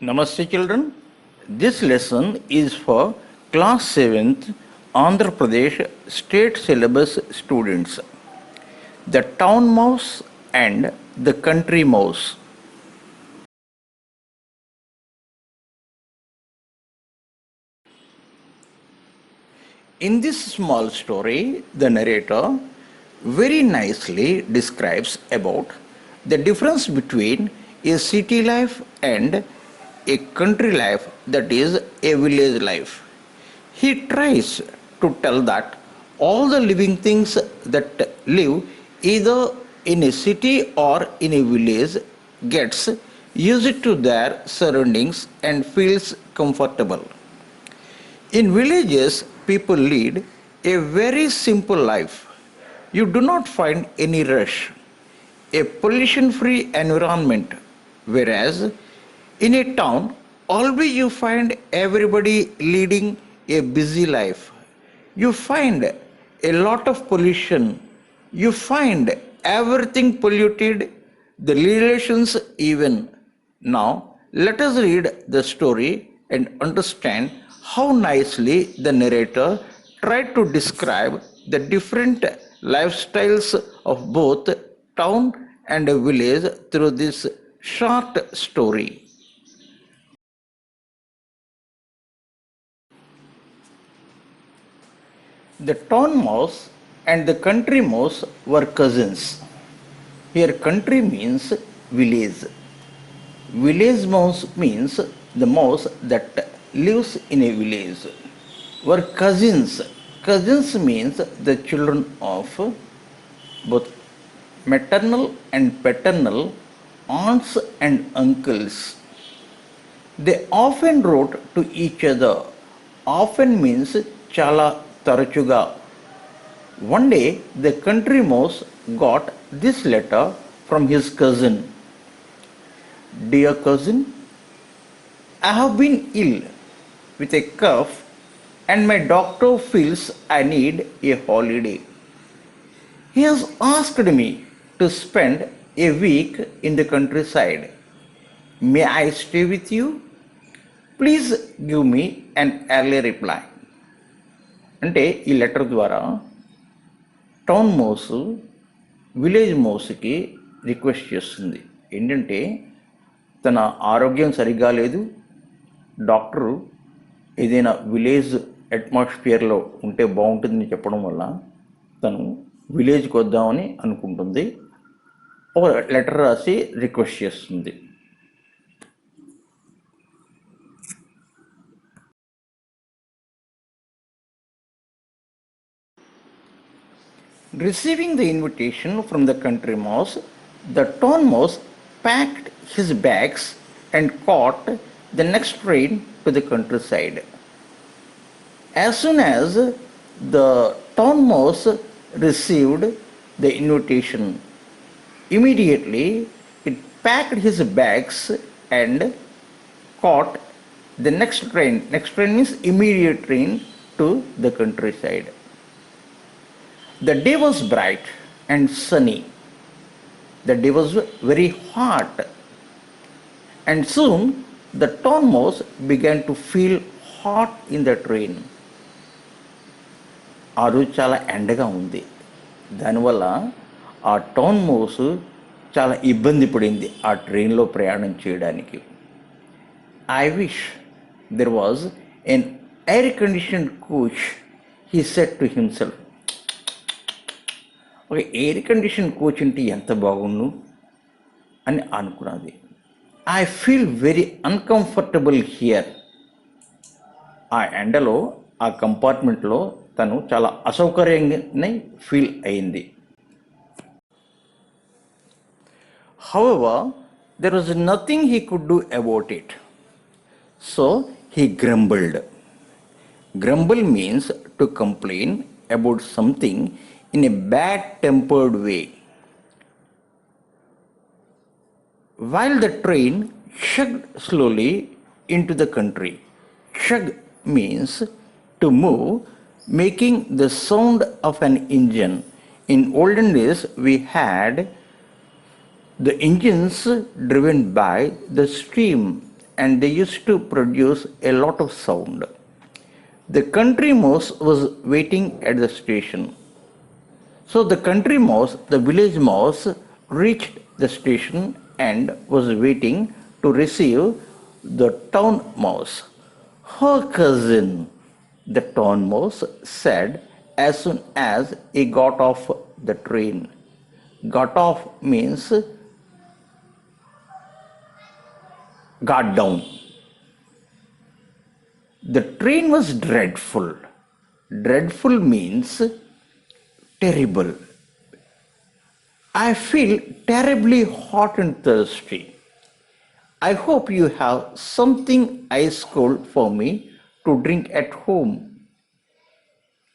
Namaste children. This lesson is for class 7th Andhra Pradesh state syllabus students. The town mouse and the country mouse. In this small story, the narrator very nicely describes about the difference between a city life and a country life, that is a village life. He tries to tell that all the living things that live either in a city or in a village gets used to their surroundings and feels comfortable. In villages, people lead a very simple life. You do not find any rush, a pollution free environment, whereas in a town, always you find everybody leading a busy life. You find a lot of pollution. You find everything polluted, the relations even. Now, let us read the story and understand how nicely the narrator tried to describe the different lifestyles of both town and village through this short story. The town mouse and the country mouse were cousins. Here, country means village. Village mouse means the mouse that lives in a village. Were cousins. Cousins means the children of both maternal and paternal aunts and uncles. They often wrote to each other. Often means chala tarachuga. One day, the country mouse got this letter from his cousin. Dear cousin, I have been ill with a cough and my doctor feels I need a holiday. He has asked me to spend a week in the countryside. May I stay with you? Please give me an early reply. అంటే ఈ letter ద్వారా town mouse village మౌస్కి request చేస్తుంది. ఏంటంటే తన ఆరోగ్యం సరిగ్గా లేదు, doctor ఏదైనా విలేజ్ అట్మాస్ఫియర్లో ఉంటే బాగుంటుందని చెప్పడం వల్ల తను విలేజ్కి వద్దామని అనుకుంటుంది. ఒక లెటర్ రాసి రిక్వెస్ట్ చేస్తుంది. Receiving the invitation from the country mouse, the town mouse packed his bags and caught the next train to the countryside. As soon as the town mouse received the invitation, immediately it packed his bags and caught the next train. Next train means immediate train to the countryside. The day was bright and sunny. The day was very hot. And soon the town mouse began to feel hot in the train. ఆ రోజు చాలా ఎండగా ఉంది. దానివల్ల ఆ town mouse చాలా ఇబ్బంది పడింది ఆ ట్రైన్లో ప్రయాణం చేయడానికి. I wish there was an air conditioned coach, he said to himself. ఒక ఎయిర్ కండిషన్ కోచ్ అంటే ఎంత బాగుండు అని అనుకున్నది. I feel very uncomfortable here. ఆ ఎండలో ఆ కంపార్ట్మెంట్లో తను చాలా అసౌకర్యంగా ఫీల్ అయింది. However, there was nothing he could do about it. So he grumbled. Grumble means to complain about something in a bad-tempered way. While the train chugged slowly into the country. Chug means to move, making the sound of an engine. In olden days, we had the engines driven by the steam and they used to produce a lot of sound. The country mouse was waiting at the station. So the country mouse, the village mouse, reached the station and was waiting to receive the town mouse. Her cousin, the town mouse, said as soon as he got off the train. Got off means got down. The train was dreadful. Dreadful means terrible. I feel terribly hot and thirsty. I hope you have something ice cold for me to drink at home.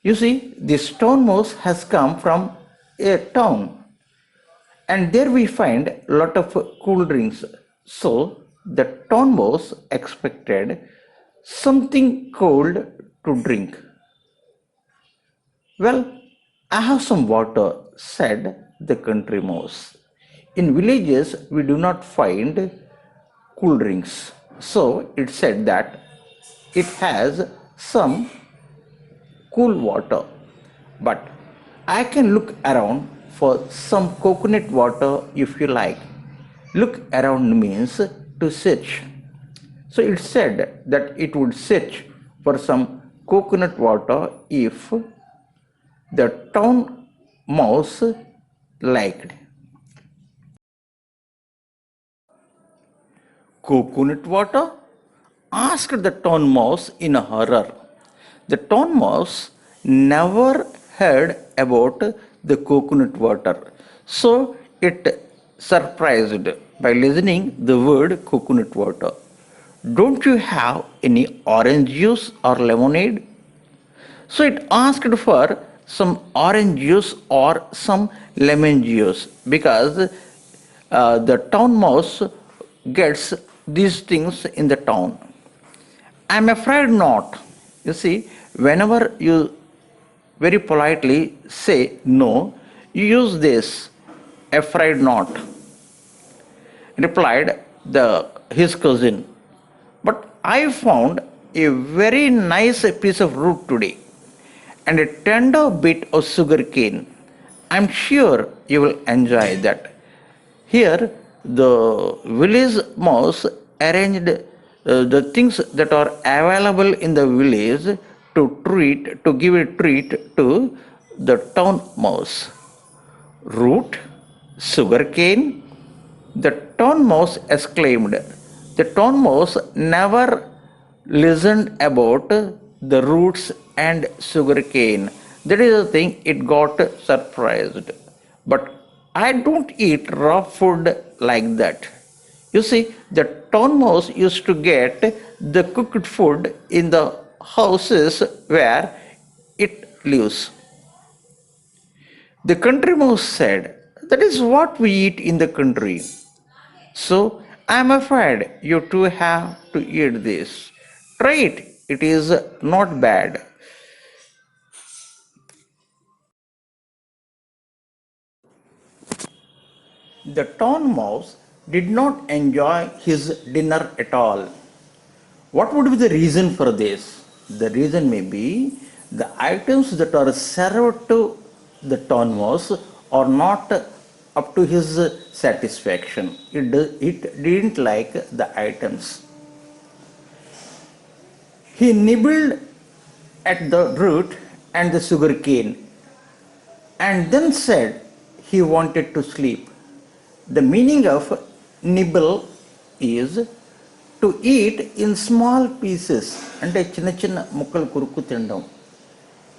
You see, this town mouse has come from a town, and there we find a lot of cool drinks. So the town mouse expected something cold to drink. Well, I have some water, said the country mouse. In villages, we do not find cool drinks. So it said that it has some cool water. But I can look around for some coconut water if you like. Look around means to search. So it said that it would search for some coconut water if the town mouse liked. Coconut water? Asked the town mouse in a horror. The town mouse never heard about the coconut water, so it surprised by listening the word coconut water. Don't you have any orange juice or lemonade? So it asked for some orange juice or some lemon juice because the town mouse gets these things in the town. I'm afraid not. You see, whenever you very politely say no, you use this, afraid not, replied his cousin. But I found a very nice piece of root today and a tender bit of sugar cane. I'm sure you will enjoy that. Here, the village mouse arranged the things that are available in the village to give a treat to the town mouse. Root, sugar cane. The town mouse exclaimed. The town mouse never listened about the roots and sugar cane. That is the thing, it got surprised. But I don't eat raw food like that. You see, the town mouse used to get the cooked food in the houses where it lives. The country mouse said, that is what we eat in the country. So I am afraid you too have to eat this. Try it, it is not bad. The town mouse did not enjoy his dinner at all. What would be the reason for this? The reason may be the items that are served to the town mouse are not up to his satisfaction. It didn't like the items. He nibbled at the root and the sugar cane and then said he wanted to sleep. The meaning of nibble is to eat in small pieces, అంటే చిన్న చిన్న ముక్కలు కొరుక్కు తినడం.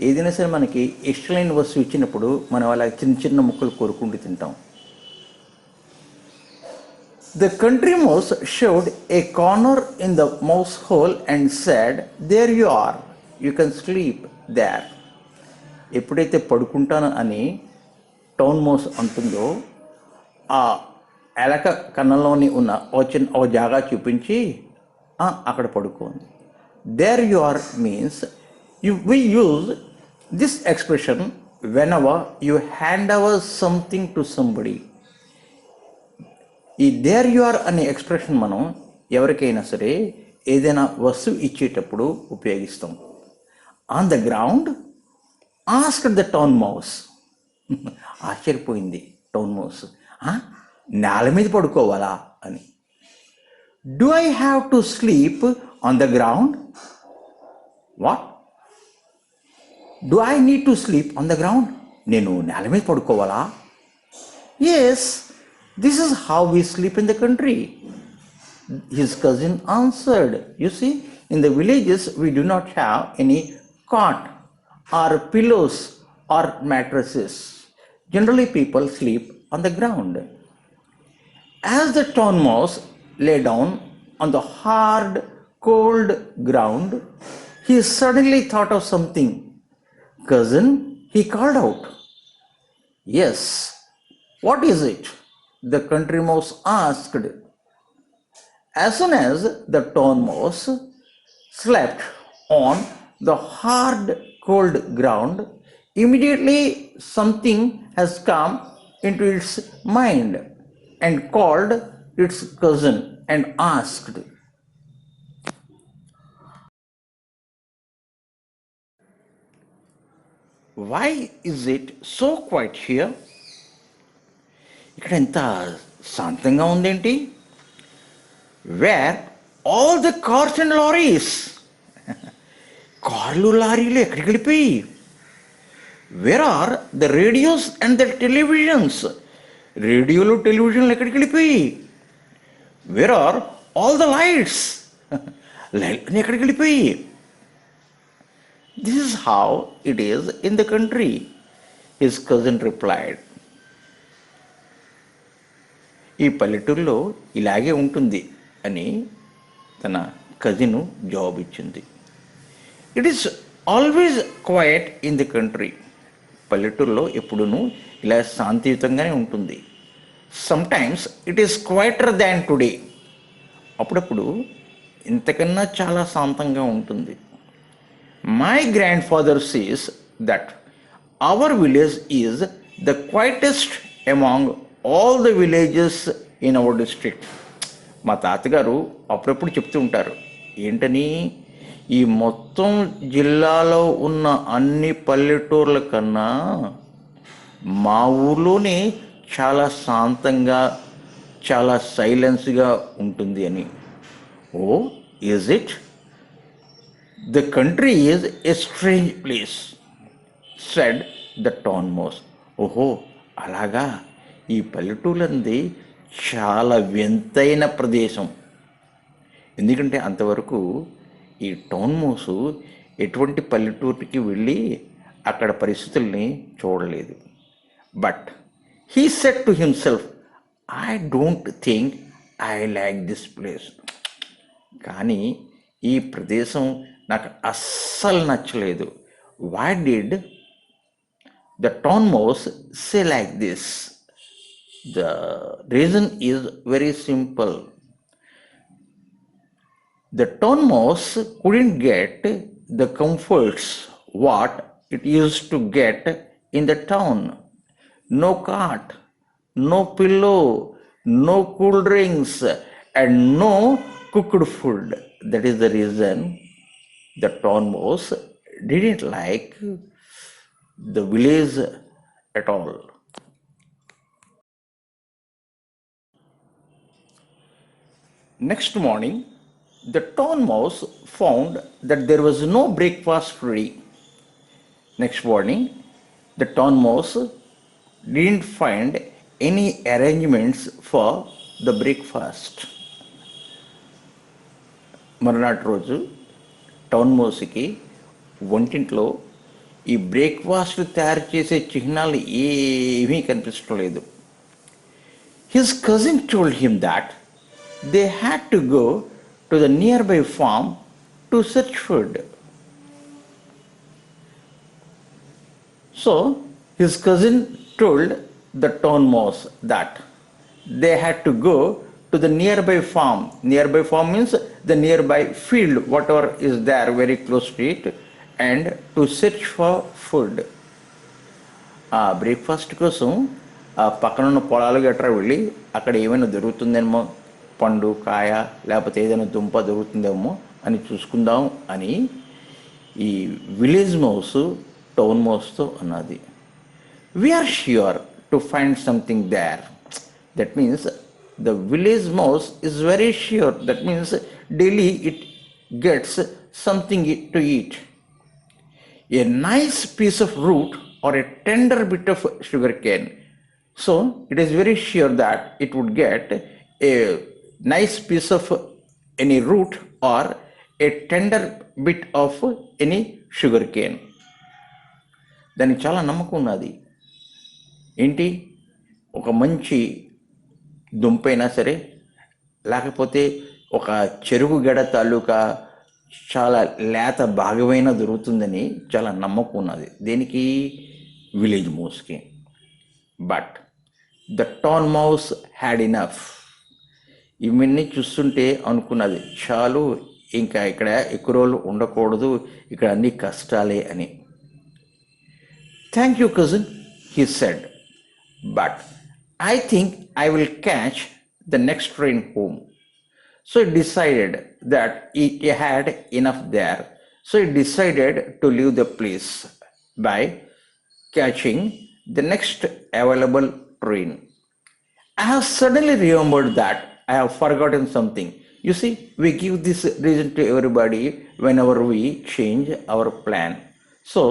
ఏదైనా సరే మనకి ఇష్టమైన వస్తువు ఇచ్చినప్పుడు మనం అలా చిన్న చిన్న ముక్కలు కొరుక్కుంటూ తింటాం. The country mouse showed a corner in the mouse hole and said, "There you are. You can sleep there." ఎప్పుడైతే పడుకుంటాను అని టౌన్ మౌస్ అంటుందో ఆ ఎలక కన్నంలోని ఉన్న ఓ జాగా చూపించి అక్కడ పడుకోండి. There you are means we use this expression whenever you hand over something to somebody. ఈ దేర్ యు ఆర్ అనే ఎక్స్ప్రెషన్ మనం ఎవరికైనా సరే ఏదైనా వస్తువు ఇచ్చేటప్పుడు ఉపయోగిస్తాం. On the ground asked the town mouse. ఆశ్చర్యపోయింది టౌన్ మౌస్. నేల మీద పడుకోవాలా అని. Do I have to sleep on the ground? What? Do I need to sleep on the ground? నేను నేల మీద పడుకోవాలా? Yes, this is how we sleep in the country. His cousin answered, you see, in the villages we do not have any cot or pillows or mattresses. Generally people sleep on the ground. As the town mouse lay down on the hard, cold ground, he suddenly thought of something. Cousin, he called out. Yes, what is it? The country mouse asked. As soon as the town mouse slept on the hard, cold ground, immediately something has come into its mind and called its cousin and asked, why is it so quiet here? ఇక్కడ ఎంత శాంతంగా ఉందేంటి? Where all the cars and lorries? కార్లు లారీలు ఎక్కడికి వెళ్ళిపోయి? Where are the radios and the televisions? రేడియోలు టెలివిజన్లు ఎక్కడికి వెళ్ళిపోయి? Where are all the lights? లైట్లు ఎక్కడికి వెళ్ళిపోయి? This is how it is in the country, his cousin replied. ఈ పల్లెటూరులో ఇలాగే ఉంటుంది అని తన కజిను జవాబిచ్చింది. It is always quiet in the country. పల్లెటూరులో ఎప్పుడూ ఇలా శాంతియుతంగానే ఉంటుంది. Sometimes it is quieter than today. అప్పుడప్పుడు ఇంతకన్నా చాలా శాంతంగా ఉంటుంది. My grandfather says that our village is the quietest among all the villages in our district. మా తాతగారు అప్పుడప్పుడు చెప్తూ ఉంటారు. ఏంటని? ఈ మొత్తం జిల్లాలో ఉన్న అన్ని పల్లెటూర్ల కన్నా మా ఊర్లోనే చాలా శాంతంగా, చాలా సైలెన్స్గా ఉంటుంది అని. Oh, is it? The country is a strange place, said the town mouse. ఓహో, అలాగా, ఈ పల్లెటూళ్ళంది చాలా వింతైన ప్రదేశం. ఎందుకంటే అంతవరకు ఈ టౌన్ మౌస్ ఎటువంటి పల్లెటూరికి వెళ్ళి అక్కడ పరిస్థితుల్ని చూడలేదు. But he said to himself, I don't think I like this place. కానీ ఈ ప్రదేశం నాకు అస్సలు నచ్చలేదు. Why did the town mouse say like this? The reason is very simple. The town mouse couldn't get the comforts what it used to get in the town. No cot, no pillow, no cool drinks, and no cooked food. That is the reason the town mouse didn't like the village at all. Next morning, the town mouse found that there was no breakfast ready. Next morning, the town mouse didn't find any arrangements for the breakfast. మరునాటి రోజు town మౌస్కి వంటింట్లో ఈ breakfast తయారు చేసే చిహ్నాలు ఏమీ కనిపించడం లేదు. His cousin told him that they had to go to the nearby farm to search food. So his cousin told the town mouse that they had to go to the nearby farm. Nearby farm means the nearby field, whatever is there very close to it, and to search for food. ఆ breakfast కోసం ఆ పక్కనున్న పొలాలు గట్రా వెళ్ళి అక్కడ ఏమైనా దొరుకుతుందేమో పండు కాయ లేకపోతే ఏదైనా దుంప దొరుకుతుందేమో అని చూసుకుందాం అని ఈ విలేజ్ మౌస్ టౌన్ మౌస్తో అన్నది. We are sure to find something there. That means the village mouse is very sure. That means daily it gets something to eat. A nice piece of root or a tender bit of sugar cane. So it is very sure that it would get a nice piece of any root or a tender bit of any sugar cane. దానికి చాలా నమ్మకం ఉన్నది. ఏంటి, ఒక మంచి దుంపైనా సరే లేకపోతే ఒక చెరుకు గడ తాలూకా చాలా లేత భాగమైనా దొరుకుతుందని చాలా నమ్మకం ఉన్నది. దేనికి? విలేజ్ మౌస్కి. But the town mouse had enough. ఇవన్నీ చూస్తుంటే అనుకున్నది, చాలు, ఇంకా ఇక్కడ ఎక్కువ రోజులు ఉండకూడదు, ఇక్కడ అన్ని కష్టాలే అని. Thank you cousin, he said, but I think I will catch the next train home. So it decided that it had enough there. So it decided to leave the place by catching the next available train. I have suddenly remembered that I have forgotten something. You see, we give this reason to everybody whenever we change our plan. So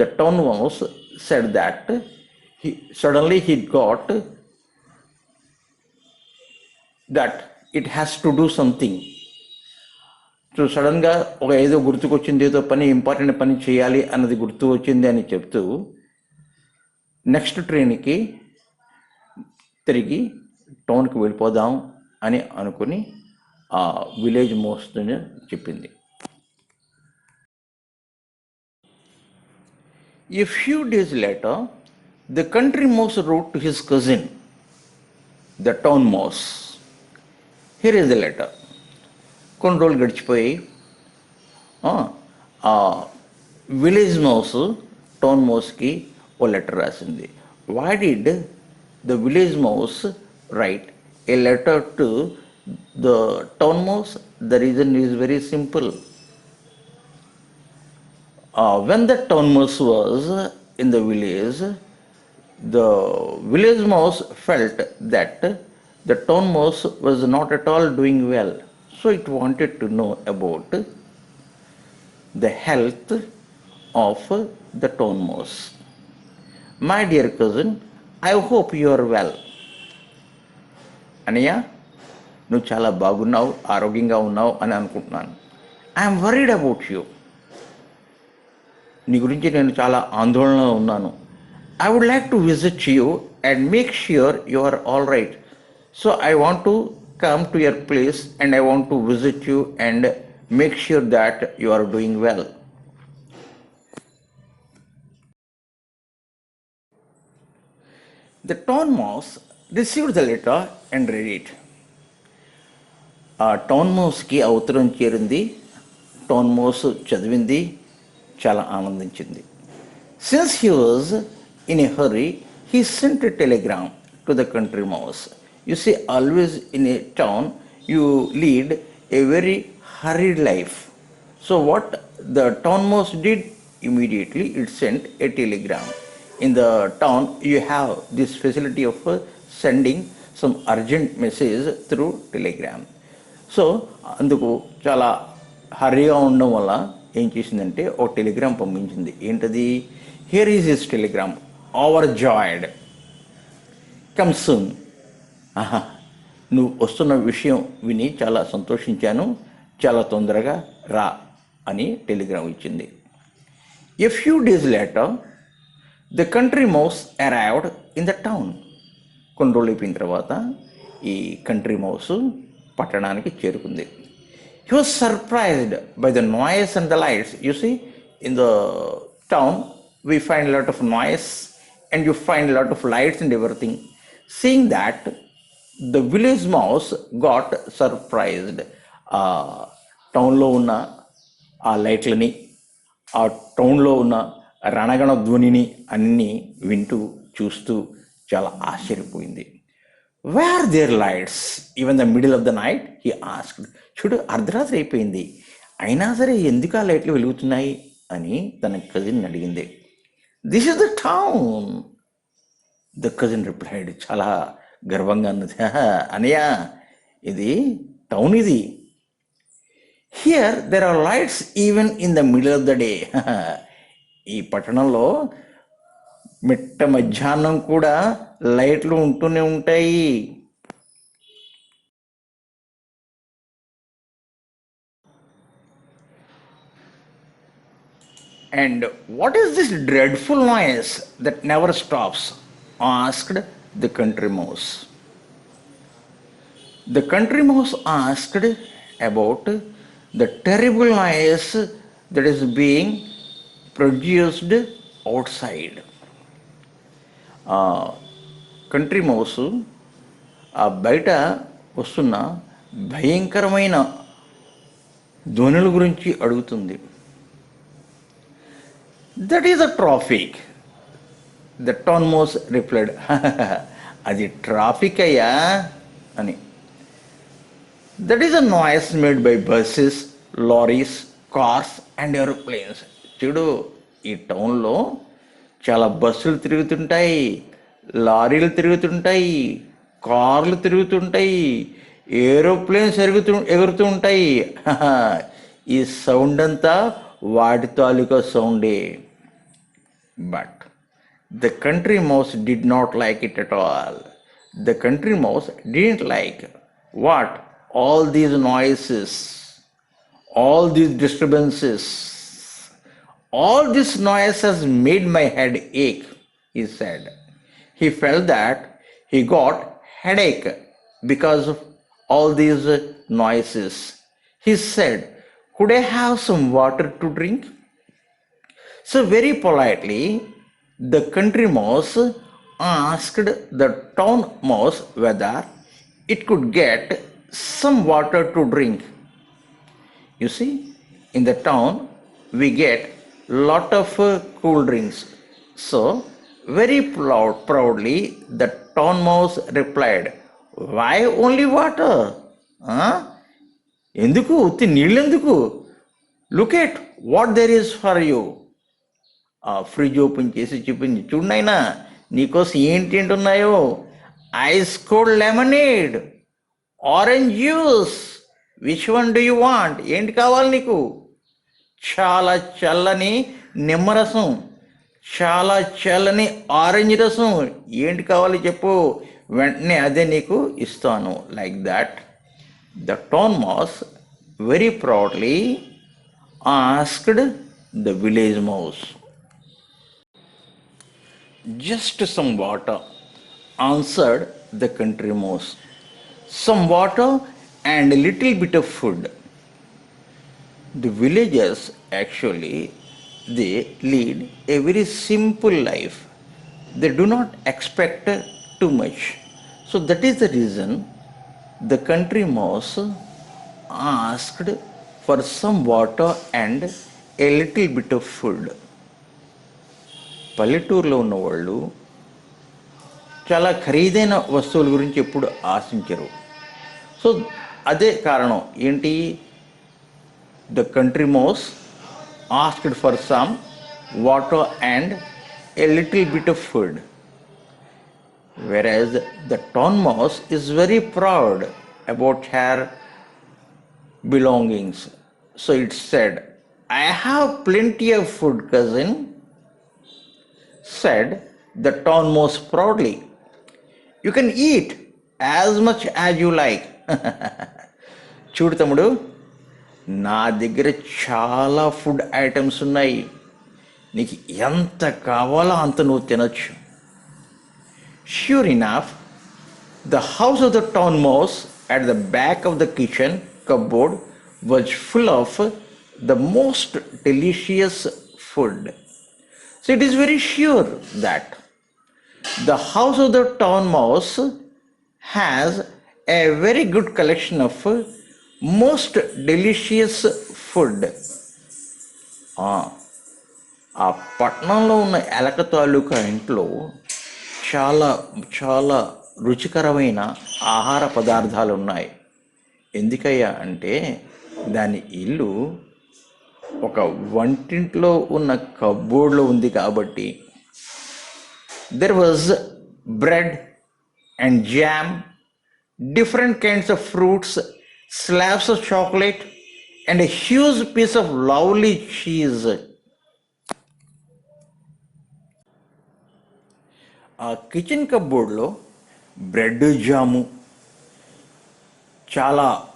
the town mouse said that suddenly he got that it has to do something. So సడన్గా ఒక ఏదో గుర్తుకొచ్చింది, ఏదో పని, important పని చేయాలి అన్నది గుర్తు వచ్చింది అని చెప్తూ నెక్స్ట్ ట్రైన్కి తిరిగి టౌన్కి వెళ్ళిపోదాం అని అనుకుని ఆ విలేజ్ మౌస్తో చెప్పింది. A few days later, the country mouse wrote to his cousin, the town mouse. Here is the letter. కొన్ని రోజులు గడిచిపోయి విలేజ్ మౌస్ టౌన్ మౌస్కి ఓ లెటర్ రాసింది. Why did the village mouse write a letter to the town mouse? The reason is very simple. When the town mouse was in the village mouse felt that the town mouse was not at all doing well. So it wanted to know about the health of the town mouse. My dear cousin, I hope you are well. Anaya, నువ్వు చాలా బాగున్నావు, ఆరోగ్యంగా ఉన్నావు అని అనుకుంటున్నాను. I'm worried about you. నీ గురించి నేను చాలా ఆందోళనలో ఉన్నాను. I would like to visit you and make sure you are all right. So I want to come to your place and I want to visit you and make sure that you are doing well. The town mouse received the letter and read it. ఆ town మౌస్కి ఆ ఉత్తరం చేరింది. Town mouse చదివింది, చాలా ఆనందించింది. Since he was in a hurry, he sent a telegram to the country mouse. You see, always in a town you lead a very hurried life. So what the town mouse did, immediately it sent a telegram. In the town you have this facility of sending some urgent message through telegram. So అందుకు చాలా హరీగా ఉండడం వల్ల ఏం చేసిందంటే ఒక telegram పంపించింది. ఏంటది? Here is his telegram, overjoyed, come soon. ఆహా, నువ్వు వస్తున్న విషయం విని చాలా సంతోషించాను, చాలా తొందరగా రా అని టెలిగ్రామ్ ఇచ్చింది. A few days later the country mouse arrived in the town. కొన్ని రోజులు అయిపోయిన తర్వాత ఈ కంట్రీ మౌస్ పట్టణానికి చేరుకుంది. He was surprised by the noise and the lights. You see, in the town we find a lot of noise and you find a lot of lights and everything. Seeing that, the village mouse got surprised. టౌన్లో ఉన్న ఆ లైట్లని, ఆ టౌన్లో ఉన్న రణగణ ధ్వనిని అన్నీ వింటూ చూస్తూ చాలా ఆశ్చర్యపోయింది. Where are their lights? Even the middle of the night, he asked. చూడు అర్ధరాత్రి అయిపోయింది, అయినా సరే ఎందుకు ఆ లైట్లు వెలుగుతున్నాయి అని తన కజిన్ అడిగింది. This is the town, the cousin replied. చాలా గర్వంగా అన్నది. అనయ్య, ఇది టౌన్ ఇది. Here there are lights even in the middle of the day. ఈ పట్టణంలో మిట్ట మధ్యాహ్నం కూడా లైట్లు ఉంటూనే ఉంటాయి. And what is this dreadful noise that never stops? Asked the country mouse. The country mouse asked about the terrible noise that is being produced outside. Country mouse ఆ బయట వస్తున్న భయంకరమైన ధ్వనుల గురించి అడుగుతుంది. That is a traffic, the town mouse replied. అది traffic అయ్యా అని. That is a noise made by buses, lorries, cars and aeroplanes. చూడు, ఈ టౌన్లో చాలా బస్సులు తిరుగుతుంటాయి, లారీలు తిరుగుతుంటాయి, కార్లు తిరుగుతుంటాయి, ఏరోప్లేన్స్ ఎగురుతూ ఉంటాయి. ఈ సౌండ్ అంతా వాటి తాలూకా సౌండే. But the country mouse did not like it at all. The country mouse didn't like what? All these noises, all these disturbances, all this noise has made my head ache, he said. He felt that he got headache because of all these noises. He said, could I have some water to drink? So very politely, the country mouse asked the town mouse whether it could get some water to drink. You see, in the town we get lot of cool drinks. So very proudly the town mouse replied, why only water? ఎందుకు ఉత్తి నీళ్ళెందుకు? Look at what there is for you. ఆ fridge open చేసి చూపించి, చూడనైనా నీకోసం ఏంటి ఉన్నాయో. Ice cold lemonade, orange juice, which one do you want? ఏంటి కావాలి నీకు? చాలా చల్లని నిమ్మరసం, చాలా చల్లని ఆరెంజ్ రసం, ఏంటి కావాలి చెప్పు, వెంటనే అదే నీకు ఇస్తాను. Like that the town mouse very proudly asked the village mouse. Just some water, answered the country mouse. Some water and a little bit of food. The villagers actually, they lead a very simple life. They do not expect too much. So that is the reason the country mouse asked for some water and a little bit of food. పల్లెటూరులో ఉన్నవాళ్ళు చాలా ఖరీదైన వస్తువుల గురించి ఎప్పుడు ఆశించరు. So అదే కారణం ఏంటి, the country mouse asked for some water and a little bit of food. Whereas the town mouse is very proud about her belongings. So it said, I have plenty of food cousin, said the town mouse proudly. You can eat as much as you like. చూడు తమ్ముడు, నా దగ్గర చాలా food items ఉన్నాయి, నీకు ఎంత కావాలో అంత నువ్వు తినొచ్చు. Sure enough, the house of the town mouse at the back of the kitchen cupboard was full of the most delicious food. So it is very sure that the house of the town mouse has a very good collection of most delicious food. ఆ పట్టణంలో ఉన్న ఎలక తాలూకా ఇంట్లో చాలా చాలా రుచికరమైన ఆహార పదార్థాలు ఉన్నాయి. ఎందుకయ్యా అంటే దాని ఇల్లు ఒక వంటింట్లో ఉన్న కబ్బోర్డ్లో ఉంది కాబట్టి. There was bread and jam, different kinds of fruits, slabs of chocolate, and a huge piece of lovely cheese. ఆ కిచెన్ కప్బోర్డ్లో బ్రెడ్ జాము, చాలా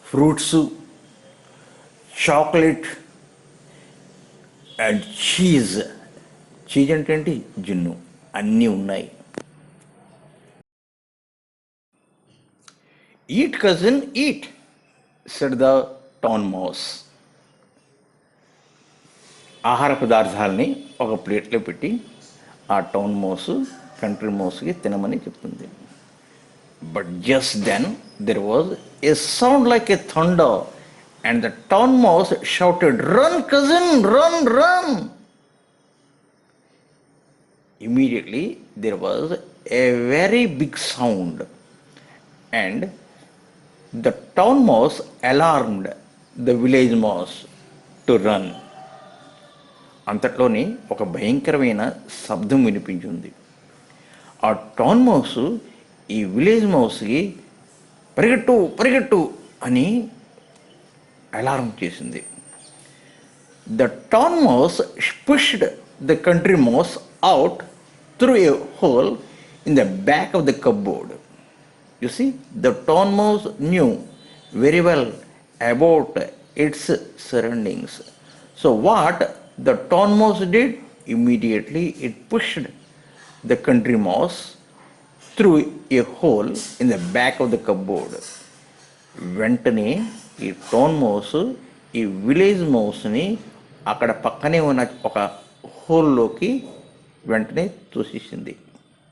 fruits, chocolate and cheese. Cheese అంటే ఏంటి? జున్ను. అన్నీ ఉన్నాయి. "Eat, cousin, eat," said the town mouse. ఆహార పదార్థాలని ఒక ప్లేట్లో పెట్టి ఆ టౌన్ మౌస్ కంట్రీ మౌస్కి తినమని చెప్తుంది. But just then there was a sound like a thunder and the town mouse shouted, "Run, cousin, run, run!" Immediately there was a very big sound and the town mouse alarmed the village mouse to run. అంతట్లోనే ఒక భయంకరమైన శబ్దం వినిపించింది. ఆ town mouse ఈ village మౌస్కి పరిగెట్టు పరిగెట్టు అని alarm చేసింది. The town mouse pushed the country mouse out through a whole in the back of the cupboard. You see, the town mouse knew very well about its surroundings. So what the town mouse did? Immediately it pushed the country mouse through a hole in the back of the cupboard. వెంటనే ఈ town mouse ఈ village మౌస్ని అక్కడ పక్కనే ఉన్న ఒక హోల్లోకి వెంటనే తోసేసింది.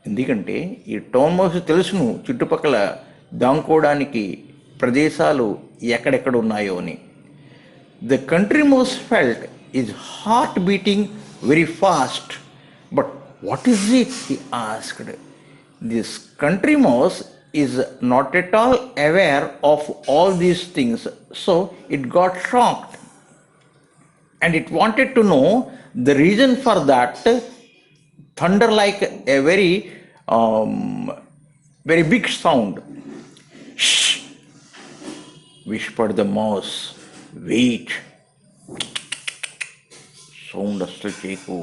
ఎందుకంటే ఈ టౌన్ మౌస్ తెలుసును చుట్టుపక్కల దాంకోవడానికి ప్రదేశాలు ఎక్కడెక్కడ ఉన్నాయో అని. The country mouse felt is heart beating very fast. But what is it? He asked. This country mouse is not at all aware of all these things, so it got shocked and it wanted to know the reason for that thunder like a very big sound. "Shh," whispered the mouse. "Wait. Sound అస్సలు చేయకు,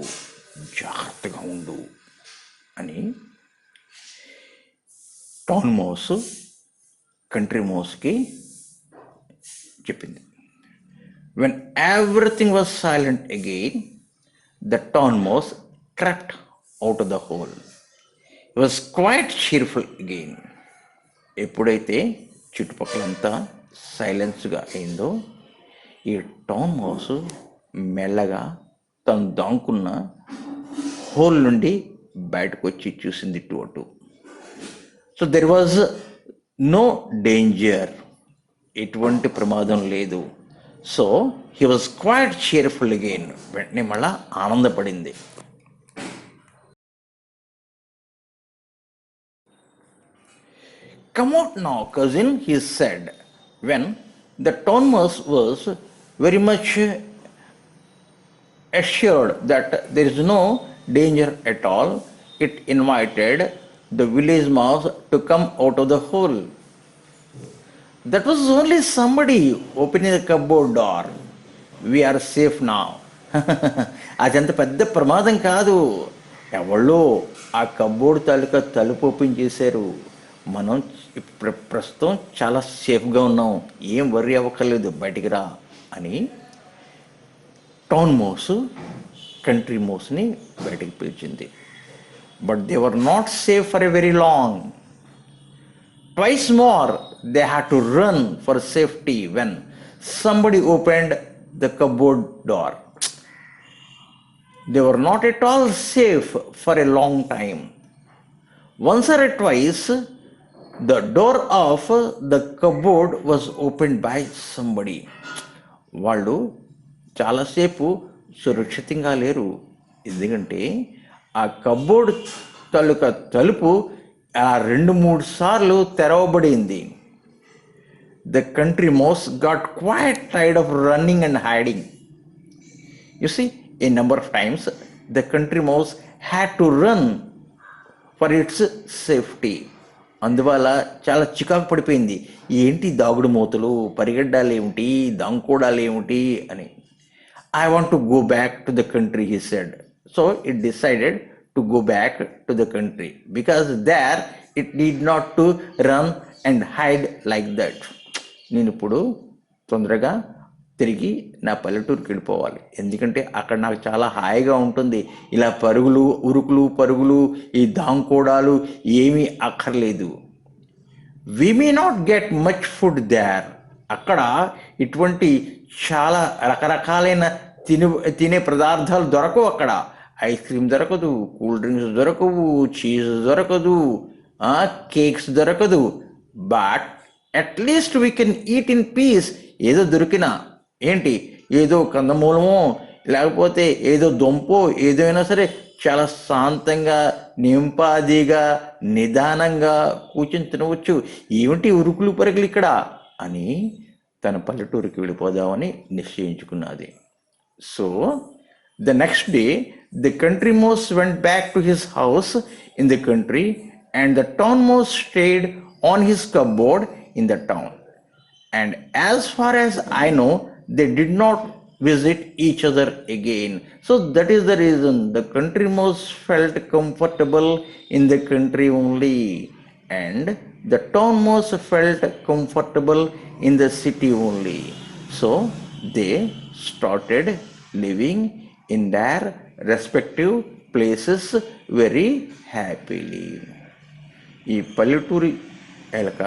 జాగ్రత్తగా ఉండు" అని town mouse country మౌస్కి చెప్పింది. When everything was silent again, the town mouse crept out of the hole. It was quite cheerful again. ఎప్పుడైతే చుట్టుపక్కలంతా సైలెన్స్గా అయిందో ఈ town mouse మెల్లగా తను దాంకున్న హోల్ నుండి బయటకు వచ్చి చూసింది ఇటు అటు. So there was no danger, ఎటువంటి ప్రమాదం లేదు. So he was quite cheerful again. వెంటనే మళ్ళా ఆనందపడింది. "Come out now, cousin," he said. When the town mouse was very much assured that there is no danger at all, it invited the village mouse to come out of the hole. That was only somebody opening the cupboard door. We are safe now. అదంత పెద్ద ప్రమాదం కాదు, ఎవళ్ళో ఆ cupboard తాలూకా తలుపు open చేశారు. మనం ప్రస్తుతం చాలా సేఫ్గా ఉన్నాం, ఏం వర్రీ అవ్వక్కర్లేదు, బయటికి రా అని టౌన్ మౌస్ కంట్రీ మౌస్ని బయటికి పిలిచింది. But they were not safe for a very long. Twice more they had to run for safety when somebody opened the cupboard door. They were not at all safe for a long time. Once or twice, the door of the cupboard was opened by somebody. వాళ్ళు చాలాసేపు సురక్షితంగా లేరు, ఎందుకంటే ఆ cupboard తాలూకా తలుపు ఆ 2-3 సార్లు తెరవబడింది. The country mouse got quite tired of running and hiding. You see, a number of times the country mouse had to run for its safety. అందువల్ల చాలా చికాకు పడిపోయింది. ఏంటి దాగుడు మూతలు, పరిగెడ్డాలు ఏమిటి, దాంకోడాలు ఏమిటి అని. I want to go back to the country, he said. So it decided to go back to the country because there it need not to run and hide like that. నేను ఇప్పుడు తొందరగా తిరిగి నా పల్లెటూరుకి వెళ్ళిపోవాలి, ఎందుకంటే అక్కడ నాకు చాలా హాయిగా ఉంటుంది. ఇలా పరుగులు, ఉరుకులు పరుగులు, ఈ దాంకోడాలు ఏమీ అక్కర్లేదు. We may not get much food there. అక్కడ ఇటువంటి చాలా రకరకాలైన తినే పదార్థాలు దొరకవు. అక్కడ ఐస్ క్రీమ్ దొరకదు, కూల్ డ్రింక్స్ దొరకవు, చీజ్ దొరకదు, కేక్స్ దొరకదు. But at least we can eat in peace. ఏదో దొరికినా ఏంటి, ఏదో కందమూలమో లేకపోతే ఏదో దుంపో ఏదైనా సరే చాలా శాంతంగా, నింపాదిగా, నిదానంగా కూర్చొని తినవచ్చు. ఏమిటి ఉరుకులు పరుగులు ఇక్కడ అని తన పల్లెటూరుకి వెళ్ళిపోదామని నిశ్చయించుకున్నది. So the next day the country mouse went back to his house in the country and the town mouse stayed on his cupboard in the town. And as far as I know, they did not visit each other again. So that is the reason the country mouse felt comfortable in the country only, and the town mouse felt comfortable in the city only. So they started living in their respective places very happily. ఈ పల్లెటూరి ఎలక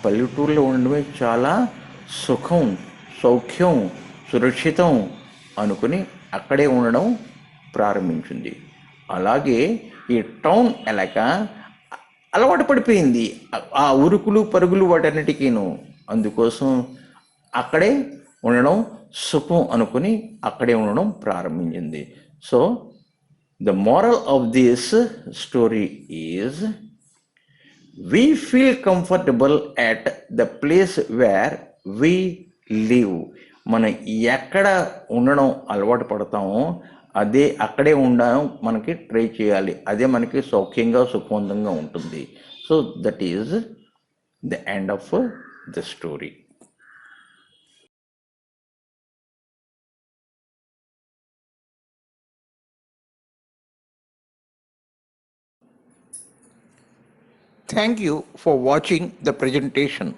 పల్లెటూరులో ఉండడమే చాలా సుఖం, సౌఖ్యం, సురక్షితం అనుకుని అక్కడే ఉండడం ప్రారంభించింది. అలాగే ఈ టౌన్ ఎలక అలవాటు పడిపోయింది ఆ ఉరుకులు పరుగులు వాటన్నిటికీను. అందుకోసం అక్కడే ఉండడం సుఖం అనుకుని అక్కడే ఉండడం ప్రారంభించింది. So the moral of this story is, we feel comfortable at the place where we live. మనం ఎక్కడ ఉండడం అలవాటు పడతామో అదే అక్కడే ఉండడం మనకి ట్రై చేయాలి. అదే మనకి సౌఖ్యంగా, సుఖవంతంగా ఉంటుంది. So that is the end of the story. Thank you for watching the presentation.